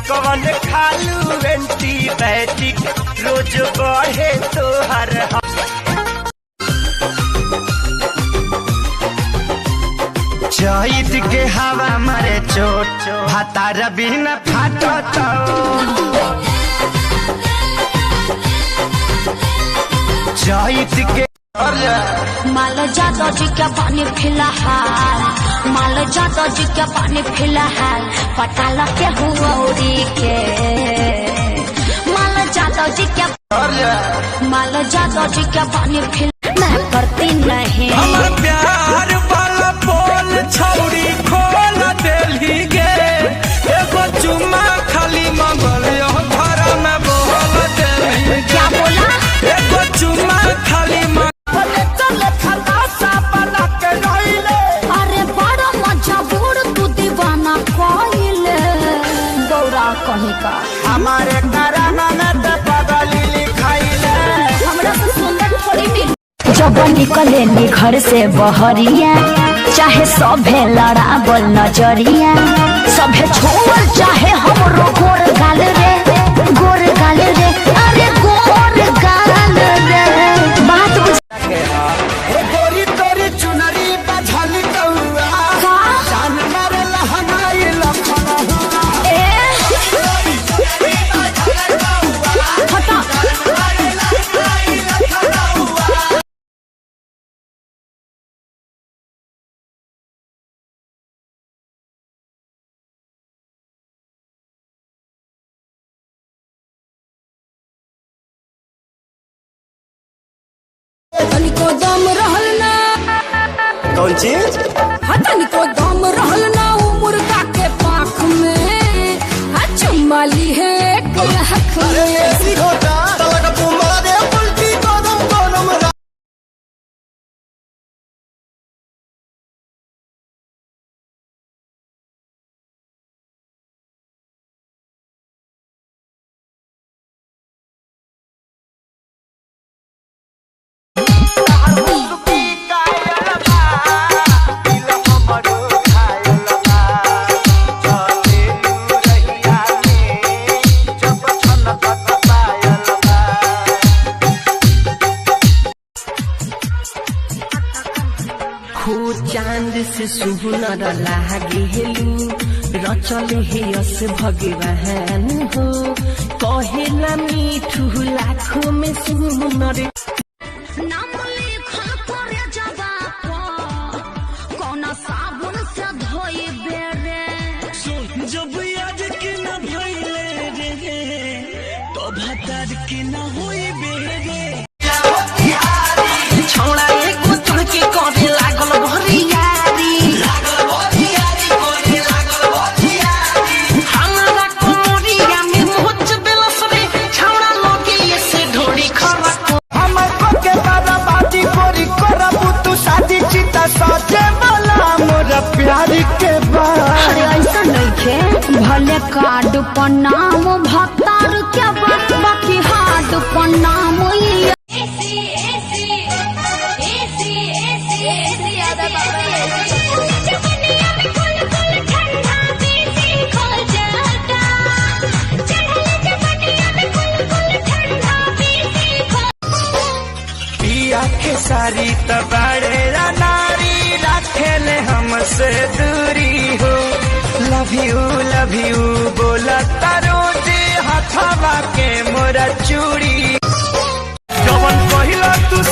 कवन खालू एंटीबायोटिक रोज बढ़े तोहर। चैत के हवा मारे चोट भातार बिना फाटो चैत के माल जादव जी के पानी फिलहाल, माल जादव जी के पानी फिलहाल पटाला के हुआ उड़ी के। माल जादव जी के पानी फिल मैं करती नहीं। हमर प्यार वाला बोल छौरी खोल देली गे, एगो चुम्मा खाली मंगल घर में बोल देली। क्या बोला? एगो चुम्मा खाली अरे बड़ा मजबूर तू दीवाना कोइले गौरा कहीं का हमारे हमरा से सुंदर थोड़ी मिल। जब निकले घर से बहरिया चाहे सभे लड़ावल नजरिया, सभे छोड़ चाहे हमरो गोर गाल रे, गोर गाल रे, अरे गोर गाल रे। बात बुझ गोरी तोरी चुनरी बझल कौआ जान मारे लहनाई लखना हटा। तनिको दम रहल ना। कौन चीज? हाँ तनिको दम रहल ना उ मुर्गा के पाख में। हाँ चुम्मा ली है एक लाख में। चांद से सुनर लागेलू रचल हेयस भगवान हो, कहेला मीठू लाखों में सुनर। नाम लिखल करे जबा पर कौन साबुन से धोई बेरे। जब याद के न भइले रे तो भतार के न होई बेरे। छौड़ा एगो तुड़के करे लागल भरियारी, हमरा कोमरिया में मोच बेलस रे, छौड़ा लगे ऐसे ढोड़ी खरा। हमर को के बर्बादी कोरी करबू तू शादी चिता सजे वाला मोर प्यार के बात। अरे ऐसा नहीं खे भले कार्ड पर नाम भतार के बात, बाकी हार्ड पर नाम पिया के सारी तबाड़े नारी रखेले हमसे दूरी हो। लव यू बोला तारो जे हथवा के मोरा चूड़ी। जवन पहिला तू